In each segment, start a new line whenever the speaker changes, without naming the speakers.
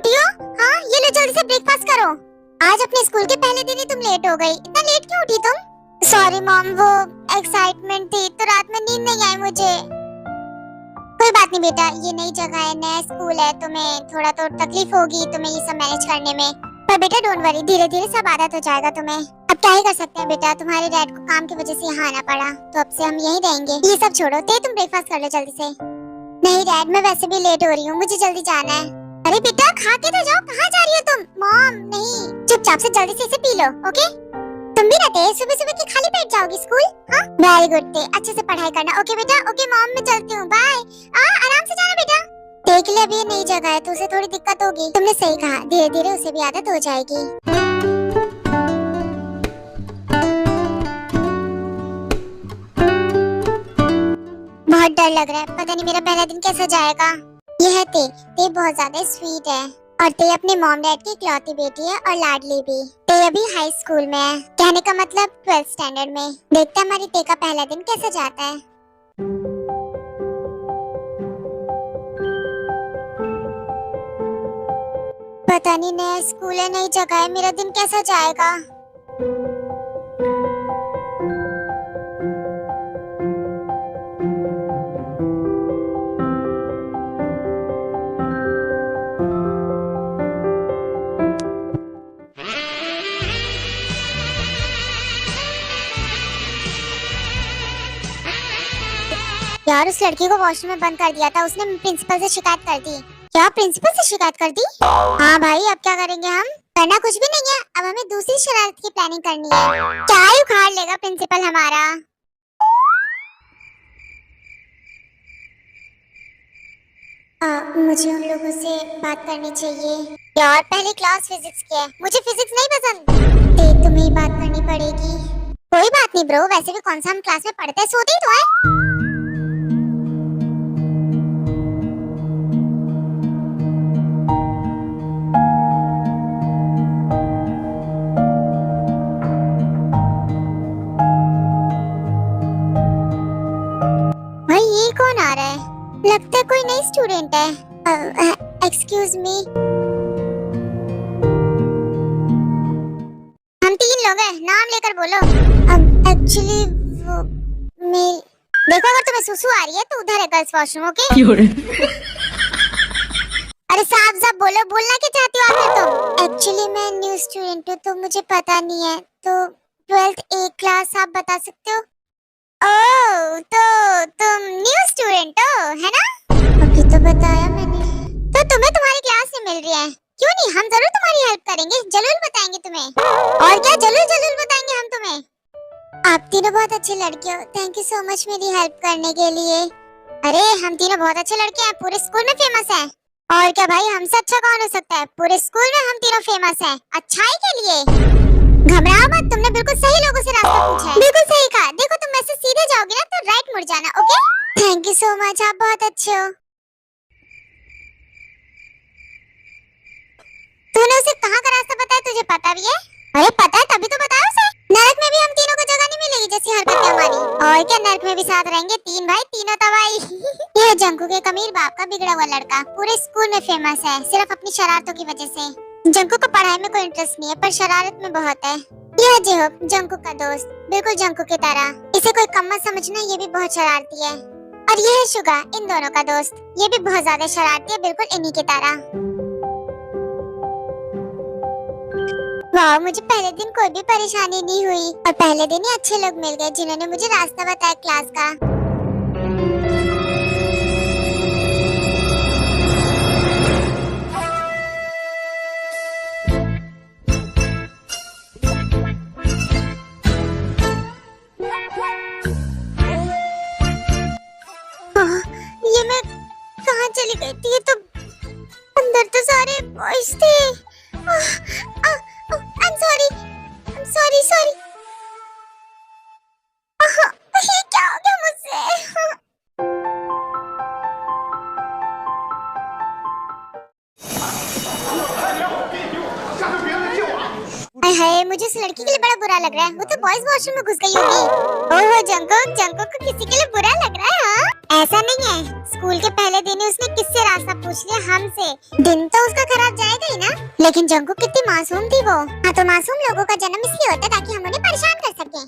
उठी हो? हाँ, ये लो जल्दी से ब्रेकफास्ट करो। आज अपने स्कूल के पहले दिन ही तुम लेट हो गई। इतना लेट क्यों उठी तुम? सॉरी मॉम, वो एक्साइटमेंट थी तो रात में नींद नहीं आई मुझे। कोई बात नहीं बेटा, ये नई जगह है, नया स्कूल है, तुम्हें थोड़ा तो तकलीफ होगी तुम्हें ये सब मैनेज करने में, पर बेटा डोंट वरी, धीरे धीरे सब आदत हो जाएगा तुम्हें। अब क्या ही कर सकते हैं बेटा, तुम्हारे डैड को काम की वजह से यहाँ आना पड़ा, तो अब से हम यहीं रहेंगे। ये सब छोड़ो, तुम ब्रेकफास्ट कर लो जल्दी से। नहीं डैड, मैं वैसे भी लेट हो रही हूँ, मुझे जल्दी जाना है। अरे बेटा खा के तो जाओ, कहाँ जा रही हो तुम? मॉम नहीं, चुपचाप से जल्दी से इसे पी लो, ओके? तुम भी रहते हैं सुबह सुबह की खाली पेट जाओगी स्कूल? हाँ वेरी गुड, अच्छे से पढ़ाई करना, ओके बेटा? ओके मॉम, मैं चलती हूँ, बाय। आराम से जाना बेटा। देख ले, अभी ये नई जगह है तो उसे थोड़ी दिक्कत होगी। तुमने सही कहा, धीरे धीरे उसे भी आदत हो जाएगी। बहुत डर लग रहा है, पता नहीं मेरा पहला दिन कैसा जाएगा। ये है ते बहुत ज्यादा स्वीट है, और ते अपने मॉम डैड की इकलौती बेटी है और लाडली भी। ते अभी हाई स्कूल में है, कहने का मतलब 12th स्टैंडर्ड में। देखते हैं हमारी ते का पहला दिन कैसा जाता है। पता नहीं, नया स्कूल है, नई जगह है, मेरा दिन कैसा जाएगा। यार उस लड़की को वॉशरूम में बंद कर दिया था, उसने प्रिंसिपल से शिकायत कर दी। क्या प्रिंसिपल से शिकायत कर दी? हाँ भाई, अब क्या करेंगे हम? करना कुछ भी नहीं है, अब हमें दूसरी शरारत की प्लानिंग करनी है। क्या ही उखाड़ लेगा प्रिंसिपल हमारा। मुझे उन लोगों से बात करनी चाहिए। यार पहली क्लास फिजिक्स की है, मुझे फिजिक्स नहीं पसंद। तुम्हें बात करनी पड़ेगी। कोई बात नहीं ब्रो, वैसे भी कौन सा हम क्लास में पढ़ते हैं, सोते ही तो है। कौन आ रहा है? लगता है कोई नई स्टूडेंट है। एक्सक्यूज मी, हम 3 लोग हैं, नाम लेकर बोलो। एक्चुअली वो देखो, अगर तुम्हें सुसु आ रही है तो उधर है गर्ल्स वॉशरूम, ओके? अरे साफ साफ बोलो, बोलना क्या चाहती हो आप? तुम एक्चुअली मैं न्यू स्टूडेंट हूँ तो मुझे पता नहीं है, तो 12th A क्लास आप बता सकते हो? ओह, तो तुम न्यू स्टूडेंट हो, है ना? अभी तो बताया मैंने। तो तुम्हें तुम्हारी क्लास नहीं मिल रही है? क्यों नहीं, हम जरूर तुम्हारी हेल्प करेंगे, जरूर बताएंगे तुम्हें। और क्या, जरूर जरूर बताएंगे हम तुम्हें। आप तीनों बहुत अच्छे लड़के हो, थैंक यू सो मच मेरी हेल्प करने के लिए। अरे हम तीनों बहुत अच्छे लड़के हैं, पूरे स्कूल में फेमस हैं। और क्या भाई, हमसे अच्छा कौन हो सकता है? पूरे स्कूल में हम तीनों फेमस हैं अच्छाई के लिए। घबराओ मत, तुमने बिल्कुल सही लोगों से रास्ता पूछा है। बिल्कुल सही कहा। देखो तुम ऐसे सीधे जाओगी ना तो राइट मुड़ जाना, okay? Thank you so much, आप बहुत अच्छे हो। तूने उसे कहाँ का रास्ता बताया, तुझे पता भी है? अरे पता है तभी तो बताया उसे। नरक में भी हम तीनों को जगह नहीं मिलेगी जैसी हरकतें हमारी। और क्या, नरक में भी साथ रहेंगे, 3 भाई तीनों तबाही। यह जंकू के कमीर बाप का बिगड़ा हुआ लड़का पूरे स्कूल में फेमस है, सिर्फ अपनी शरारतों की वजह से। जंकू को पढ़ाई में कोई इंटरेस्ट नहीं है, पर शरारत में बहुत है। यह जेहोब जंकू का दोस्त, बिल्कुल जंकू की तरह। इसे कोई कम मत समझना, ये भी बहुत शरारती है। और यह है शुगा, इन दोनों का दोस्त, ये भी बहुत ज्यादा शरारती है, बिल्कुल इन्हीं की तरह। वाह, मुझे पहले दिन कोई भी परेशानी नहीं हुई, और पहले दिन ही अच्छे लोग मिल गए जिन्होंने मुझे रास्ता बताया क्लास का। ये मैं कहाँ चली गई थी? ये तो अंदर तो सारे बॉयज थे। I'm sorry। ये क्या हो गया मुझसे? हाय, मुझे उस लड़की के लिए बड़ा बुरा लग रहा है, वो तो बॉयज वॉशरूम में घुस गई होगी। ओह जंकुक को किसी के लिए बुरा लग रहा है? हाँ ऐसा नहीं है, स्कूल के पहले दिन ही उसने किससे रास्ता पूछ लिया? हमसे। दिन तो उसका खराब जाएगा ही ना। लेकिन जंकू कितनी मासूम थी वो। हाँ तो मासूम लोगों का जन्म इसलिए होता है ताकि हम उन्हें परेशान कर सकें।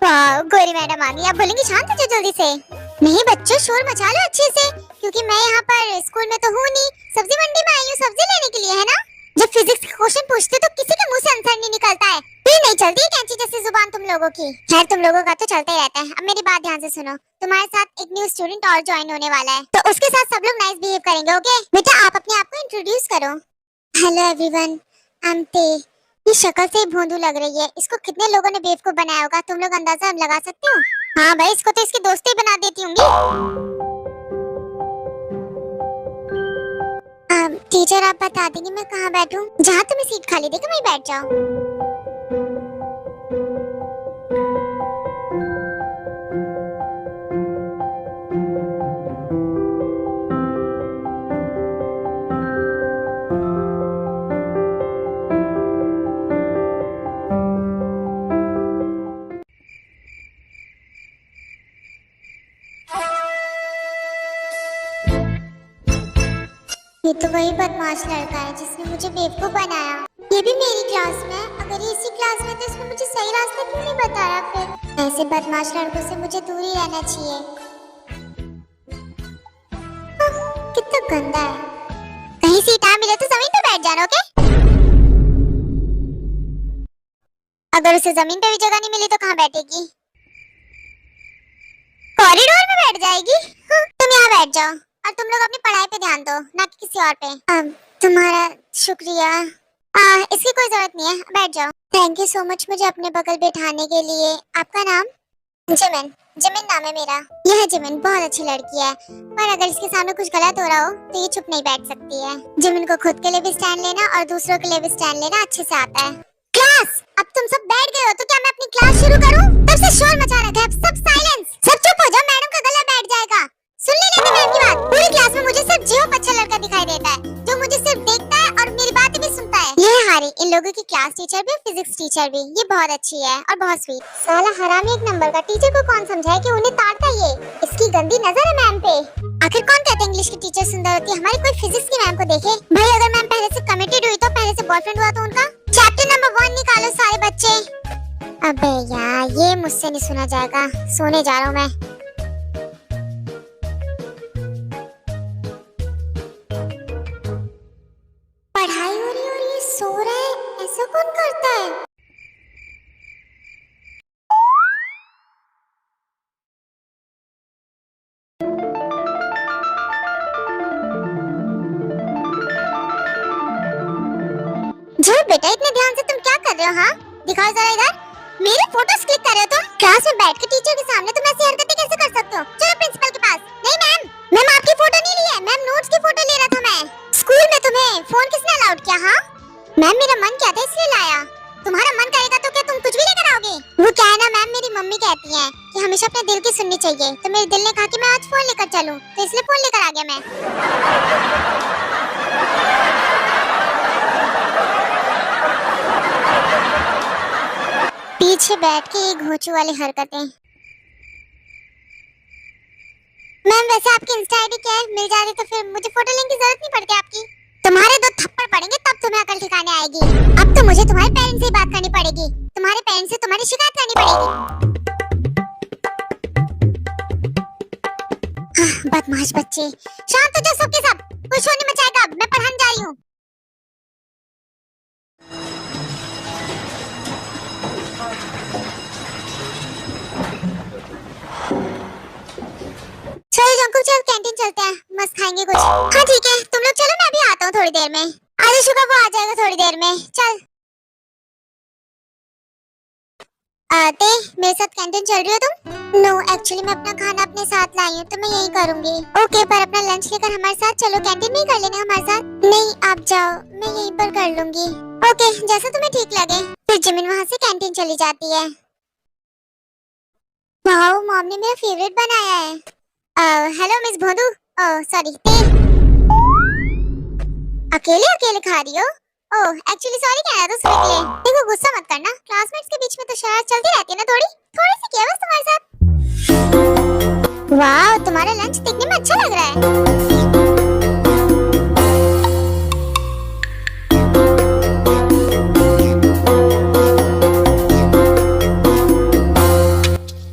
वाह, गोरी मैडम आ गई। आप बोलेंगी शांत हो जाओ जल्दी से। नहीं बच्चों, शोर मचा लो अच्छे से, क्योंकि मैं यहाँ पर स्कूल में तो हूँ नहीं, सब्जी मंडी में आई हूँ सब्जी लेने के लिए, है ना। जब फिजिक्स के क्वेश्चन पूछते तो किसी के मुंह से आंसर नहीं निकलता है। फिर नहीं चलती कैंची जैसी जुबान तुम लोगों की। खैर तुम लोगों का तो चलता ही रहता है। अब मेरी बात ध्यान से सुनो, तुम्हारे साथ एक न्यू स्टूडेंट और ज्वाइन होने वाला है, तो उसके साथ सब लोग नाइस बिहेव करेंगे, ओके? बेटा आप अपने आप को इंट्रोड्यूस करो। हेलो एवरीवन, आई एम ते। ये शक्ल से ही भोंदू लग रही है, इसको कितने लोगों ने बेवकूफ बनाया होगा तुम लोग अंदाजा लगा सकते हो? हाँ भाई, इसको तो इसकी दोस्ती बना देती होंगी। टीचर आप बता देंगे मैं कहाँ बैठूं? जहाँ तुम्हें सीट खाली देखे वहीं बैठ जाओ। ये तो वही बदमाश लड़का है जिसने मुझे बेवकूफ बनाया। ये भी मेरी क्लास में है। अगर ये इसी क्लास में तो इसने मुझे सही रास्ता क्यों नहीं बताया? फिर ऐसे बदमाश लड़कों से मुझे दूर ही रहना चाहिए। कितना गंदा है। कहीं सीट ना मिले तो जमीन पे बैठ जाना, ओके? अगर उसे जमीन पे भी जगह नहीं मिली तो कहाँ बैठेगी? कॉरिडोर में बैठ जाएगी। तुम यहाँ बैठ जाओ और तुम लोग अपनी पढ़ाई पे ध्यान दो, ना कि किसी और पे। तुम्हारा शुक्रिया। इसकी कोई जरूरत नहीं है, बैठ जाओ। थैंक यू सो मच मुझे अपने बगल बैठाने के लिए। आपका नाम? जिमिन। जिमिन नाम है मेरा। यह जिमिन बहुत अच्छी लड़की है, पर अगर इसके सामने कुछ गलत हो रहा हो तो ये चुप नहीं बैठ सकती है। जिमिन को खुद के लिए भी स्टैंड लेना और दूसरों के लिए भी स्टैंड लेना अच्छे से आता है। क्लास, अब तुम सब बैठ गए हो तो क्या मैं अपनी क्लास शुरू करूं? तब से शोर मचा रखा है, अब सब साइलेंस। सब चुप हो जाओ, मैडम का गला बैठ जाएगा। सुन लेने मैम की बात। पूरी क्लास में मुझे सिर्फ जियो अच्छा लड़का दिखाई देता है, जो मुझे सिर्फ देखता है और मेरी बातें भी सुनता है। ये हारी, इन लोगों की क्लास टीचर भी, फिजिक्स टीचर भी। ये बहुत अच्छी है और बहुत स्वीट। साला हरामी एक नंबर का। टीचर को कौन समझाए कि उन्हें ताड़ता ये? इसकी गंदी नजर है मैम पे। आखिर कौन कहता है इंग्लिश की टीचर सुंदर होती है? हमारी कोई फिजिक्स की मैम को देखे। भाई अगर मैम पहले से कमिटेड हुई तो पहले से बॉयफ्रेंड हुआ तो उनका। चैप्टर नंबर 1 निकालो सारे बच्चे। अबे यार, ये मुझसे नहीं सुना जाएगा। सोने जा रहा हूँ मैं। पढ़ाई हो रही और ये सो रहा है, ऐसा कौन करता है? झूठ बेटा, इतने ध्यान से तुम क्या कर रहे हो? हाँ दिखाओ जरा इधर। मेरे फोटोज क्लिक कर रहे हो तुम? क्लास में बैठ के टीचर के सामने तुम ऐसी हरकतें कैसे कर सकते हो? चलो प्रिंसिपल के पास। नहीं मैम, मैम आपकी फोटो नहीं ली है, मैम नोट्स की फोटो ले रहा था मैं। स्कूल में तुम्हें फोन किसने अलाउड किया? हाँ मैम, मेरा मन क्या था इसलिए लाया। तुम्हारा मन करेगा तो क्या तुम कुछ भी लेकर आओगे? वो क्या है ना मैम, मेरी मम्मी कहती है कि हमेशा अपने दिल की सुननी चाहिए, तो मेरे दिल ने कहा कि मैं आज फोन लेकर चलूं, तो इसलिए फोन लेकर आ गया मैं। पीछे बैठ के ये घोंचू वाली हरकतें। मैम वैसे आपकी इंस्टा आईडी क्या है? मिल जाती तो फिर मुझे फोटो लेने की जरूरत नहीं पड़ती आपकी। तुम्हारे 2 थप्पड़ पड़ेंगे तब तुम्हें अकल ठिकाने आएगी। अब तो मुझे तुम्हारे पेरेंट्स से बात करनी पड़ेगी, तुम्हारे पेरेंट्स से तुम्हारी शिकायत करनी पड़ेगी। बदमाश बच्चे, शांत हो जाओ सबके सब। कुछ नहीं मचाएगा, मैं पढ़ाने जा रही हूँ। चलो जंकुक चल, कैंटीन चलते हैं, मस्त खाएंगे कुछ। हाँ ठीक है, तुम लोग चलो, मैं भी आता हूँ थोड़ी देर में। आजा शुक्र, वो आ जाएगा थोड़ी देर में। चल आते, मेरे साथ कैंटीन चल रही हो तुम? नो एक्चुअली मैं अपना खाना अपने साथ लाई हूँ, तो मैं यही करूँगी। ओके, पर अपना लंच लेकर हमारे साथ चलो, कैंटीन नहीं कर लेना हमारे साथ? नहीं आप जाओ, मैं यहीं पर कर लूंगी। ओके, जैसा तुम्हें ठीक लगे। फिर जिमिन वहाँ से कैंटीन चली जाती है। वाओ, मॉम ने मेरा फेवरेट बनाया है। हेलो मिस भोंदू, ओह सॉरी ते। अकेले अकेले खा रही हो? ओह एक्चुअली सॉरी कहना था उसके लिए। देखो गुस्सा मत करना, क्लासमेट्स के बीच में तो शरारत चलती रहती है ना, थोड़ी थोड़ी सी क्या बस तुम्हारे साथ। वाह तुम्हारा लंच दिखने में अच्छा लग रहा है।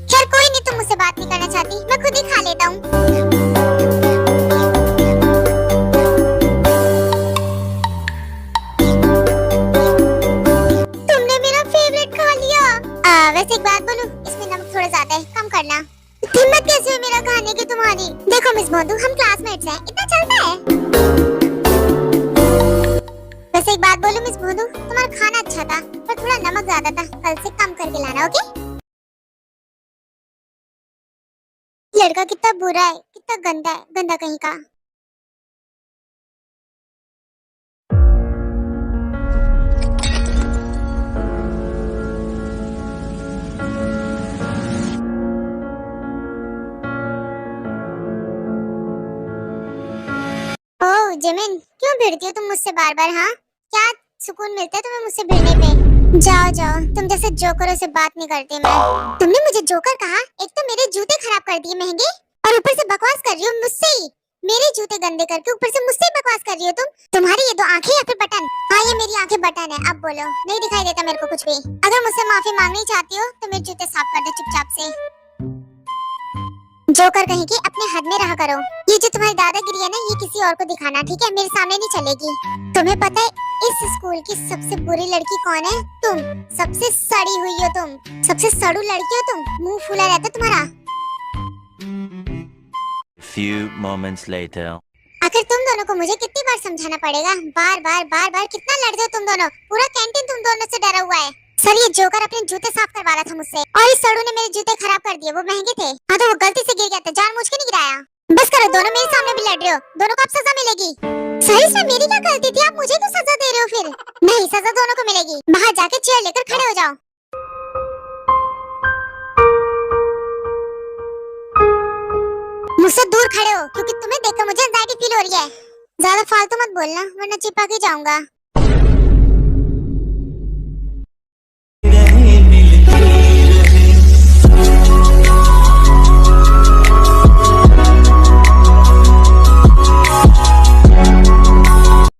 खैर कोई नहीं, तुम मुझसे बात नहीं करना चाहती, मैं खुद ही खा लेता हूँ। तुमने मेरा फेवरेट खा लिया। वैसे एक बात बोलूं, इसमें नमक थोड़ा ज्यादा है, कम करना। हिम्मत कैसे हुई मेरा खाने की तुम्हारी? देखो मिस मोंदू, हम क्लासमेट्स हैं, इतना चलता है। वैसे एक बात बोलूं मिस मोंदू, तुम्हारा खाना अच्छा था पर थोड़ा नमक ज्यादा था, कल से कम करके लाना, ओके? लड़का कितना बुरा है, कितना गंदा है, गंदा कहीं का। ओह जिमिन, क्यों भिड़ती हो तुम मुझसे बार बार? हाँ क्या सुकून मिलता है तुम्हें मुझसे भिड़ने पे? जाओ जाओ, तुम जैसे जोकरों से बात नहीं करती मैं। तुमने मुझे जोकर कहा? एक तो मेरे जूते खराब कर दिए महंगे, और ऊपर से बकवास कर रही हो मुझसे ही। मेरे जूते गंदे करके ऊपर से मुझसे ही बकवास कर रही हो तुम। तुम्हारी ये दो आंखें या फिर बटन? हाँ ये मेरी आंखें बटन है। अब बोलो, नहीं दिखाई देता मेरे को कुछ भी। अगर मुझसे माफी मांगनी चाहती हो तो मेरे जूते साफ कर दो चुपचाप से। जोकर कहीं की, अपने हद में रहा करो। ये जो तुम्हारी दादागिरी है ना, ये किसी और को दिखाना, ठीक है? मेरे सामने नहीं चलेगी। तुम्हें पता है इस स्कूल की सबसे बुरी लड़की कौन है? तुम। सबसे सड़ी हुई हो तुम, सबसे सड़ू लड़की हो तुम। मुंह फूला रहता तुम्हारा।
Few moments later.
आखिर तुम दोनों को मुझे कितनी बार समझाना पड़ेगा? बार बार कितना लड़ते हो तुम दोनों? पूरा कैंटीन तुम दोनों से डरा हुआ है। सर ये जोकर अपने जूते साफ करवा रहा था मुझसे, और इस सड़ू ने मेरे जूते खराब कर दिए। वो महंगे थे। हाँ तो वो गलती से गिर गया था, जानबूझ के नहीं गिराया। बस करो, दोनों मेरे सामने भी लड़ रहे हो। दोनों को अब सजा मिलेगी। सर इसमें मेरी क्या गलती थी? आप मुझे क्यों सजा दे रहे हो फिर? नहीं, सजा दोनों को मिलेगी। बाहर जाके चेयर लेकर खड़े हो जाओ। मुझसे दूर खड़े हो, क्योंकि तुम्हें देखकर मुझे एंजाइटी फील हो रही है। ज्यादा फालतू मत बोलना वरना चिपक ही जाऊंगा।